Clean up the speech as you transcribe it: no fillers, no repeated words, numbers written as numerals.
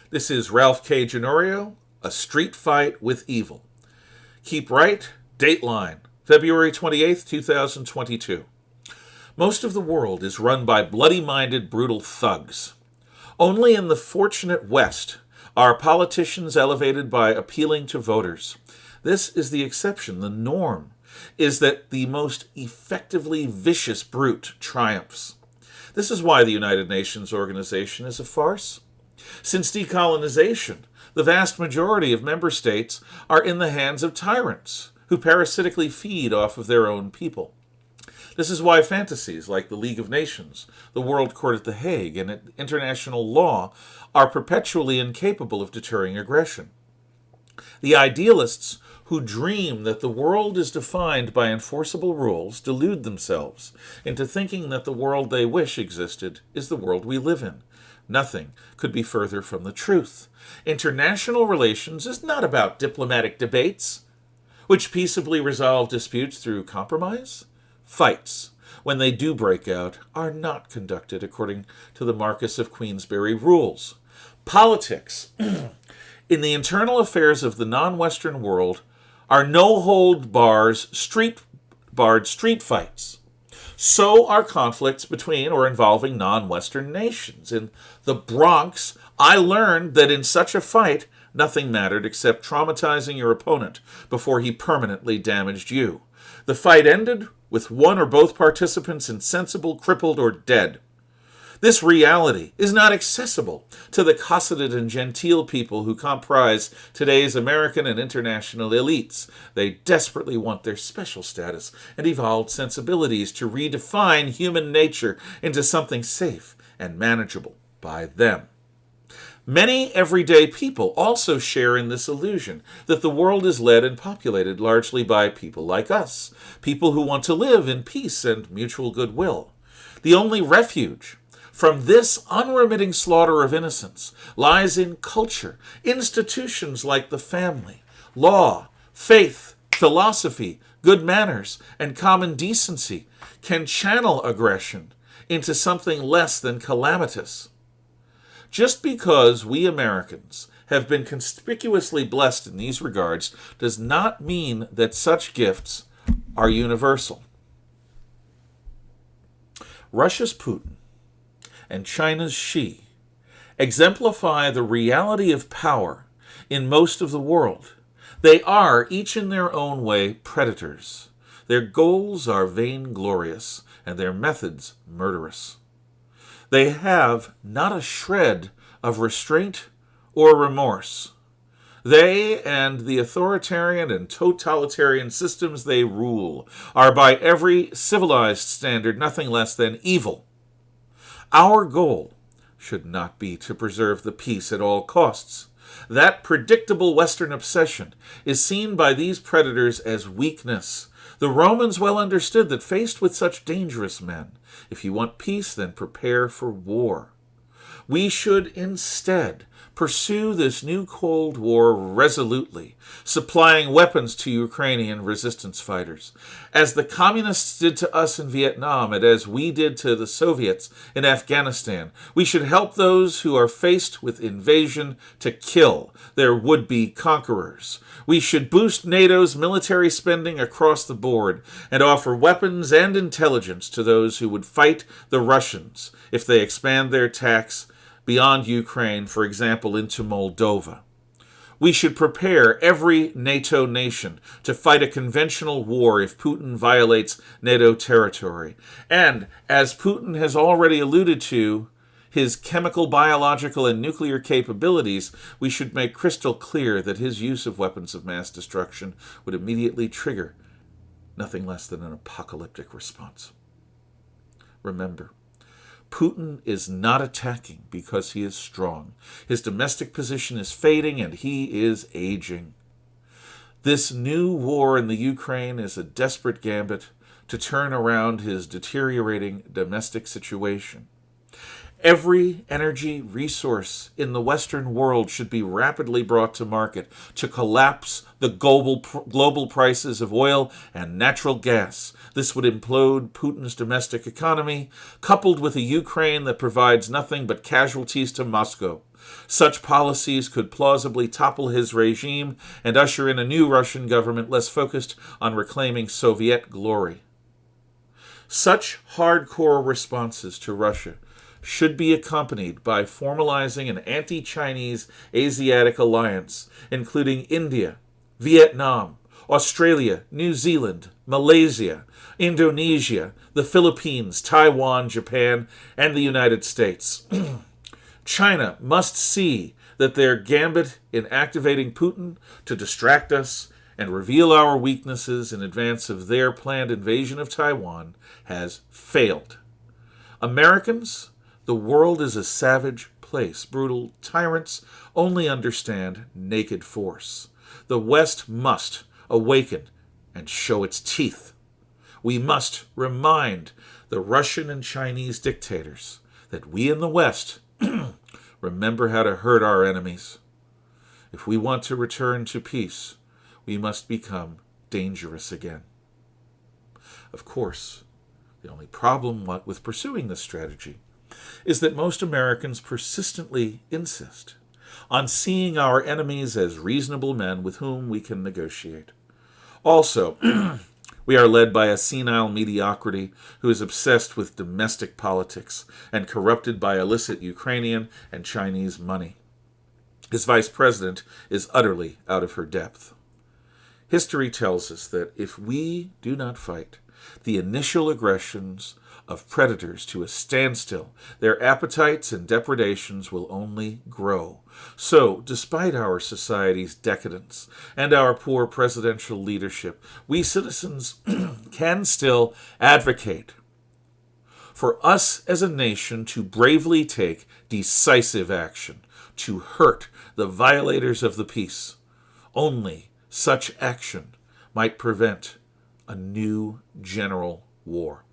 This is Ralph K. Ginorio, A Street Fight with Evil. Keep right, Dateline, February 28th, 2022. Most of the world is run by bloody-minded, brutal thugs. Only in the fortunate West are politicians elevated by appealing to voters. This is the exception. The norm is that the most effectively vicious brute triumphs. This is why the United Nations organization is a farce. Since decolonization, the vast majority of member states are in the hands of tyrants who parasitically feed off of their own people. This is why fantasies like the League of Nations, the World Court at the Hague, and international law are perpetually incapable of deterring aggression. The idealists who dream that the world is defined by enforceable rules delude themselves into thinking that the world they wish existed is the world we live in. Nothing could be further from the truth. International relations is not about diplomatic debates, which peaceably resolve disputes through compromise. Fights, when they do break out, are not conducted according to the Marquess of Queensberry Rules. Politics, in the internal affairs of the non-Western world, are no-hold-barred street fights. So are conflicts between or involving non-Western nations. In the Bronx, I learned that in such a fight, nothing mattered except traumatizing your opponent before he permanently damaged you. The fight ended with one or both participants insensible, crippled, or dead. This reality is not accessible to the cosseted and genteel people who comprise today's American and international elites. They desperately want their special status and evolved sensibilities to redefine human nature into something safe and manageable by them. Many everyday people also share in this illusion that the world is led and populated largely by people like us, people who want to live in peace and mutual goodwill. The only refuge from this unremitting slaughter of innocents lies in culture. Institutions like the family, law, faith, philosophy, good manners, and common decency can channel aggression into something less than calamitous. Just because we Americans have been conspicuously blessed in these regards does not mean that such gifts are universal. Russia's Putin and China's Xi exemplify the reality of power in most of the world. They are, each in their own way, predators. Their goals are vainglorious and their methods murderous. They have not a shred of restraint or remorse. They and the authoritarian and totalitarian systems they rule are by every civilized standard nothing less than evil. Our goal should not be to preserve the peace at all costs. That predictable Western obsession is seen by these predators as weakness. The Romans well understood that faced with such dangerous men, if you want peace, then prepare for war. We should instead pursue this new Cold War resolutely, supplying weapons to Ukrainian resistance fighters, as the communists did to us in Vietnam and as we did to the Soviets in Afghanistan. We should help those who are faced with invasion to kill their would-be conquerors. We should boost NATO's military spending across the board and offer weapons and intelligence to those who would fight the Russians if they expand their attacks beyond Ukraine, for example, into Moldova. We should prepare every NATO nation to fight a conventional war if Putin violates NATO territory. And, as Putin has already alluded to, his chemical, biological, and nuclear capabilities, we should make crystal clear that his use of weapons of mass destruction would immediately trigger nothing less than an apocalyptic response. Remember, Putin is not attacking because he is strong. His domestic position is fading and he is aging. This new war in the Ukraine is a desperate gambit to turn around his deteriorating domestic situation. Every energy resource in the Western world should be rapidly brought to market to collapse the global prices of oil and natural gas. This would implode Putin's domestic economy, coupled with a Ukraine that provides nothing but casualties to Moscow. Such policies could plausibly topple his regime and usher in a new Russian government less focused on reclaiming Soviet glory. Such hardcore responses to Russia should be accompanied by formalizing an anti-Chinese Asiatic alliance, including India, Vietnam, Australia, New Zealand, Malaysia, Indonesia, the Philippines, Taiwan, Japan, and the United States. China must see that their gambit in activating Putin to distract us and reveal our weaknesses in advance of their planned invasion of Taiwan has failed. Americans, the world is a savage place. Brutal tyrants only understand naked force. The West must awaken and show its teeth. We must remind the Russian and Chinese dictators that we in the West remember how to hurt our enemies. If we want to return to peace, we must become dangerous again. Of course, the only problem with pursuing this strategy is that most Americans persistently insist on seeing our enemies as reasonable men with whom we can negotiate. Also, we are led by a senile mediocrity who is obsessed with domestic politics and corrupted by illicit Ukrainian and Chinese money. His vice president is utterly out of her depth. History tells us that if we do not fight the initial aggressions of predators to a standstill, their appetites and depredations will only grow. So, despite our society's decadence and our poor presidential leadership, we citizens can still advocate for us as a nation to bravely take decisive action to hurt the violators of the peace. Only such action might prevent a new general war.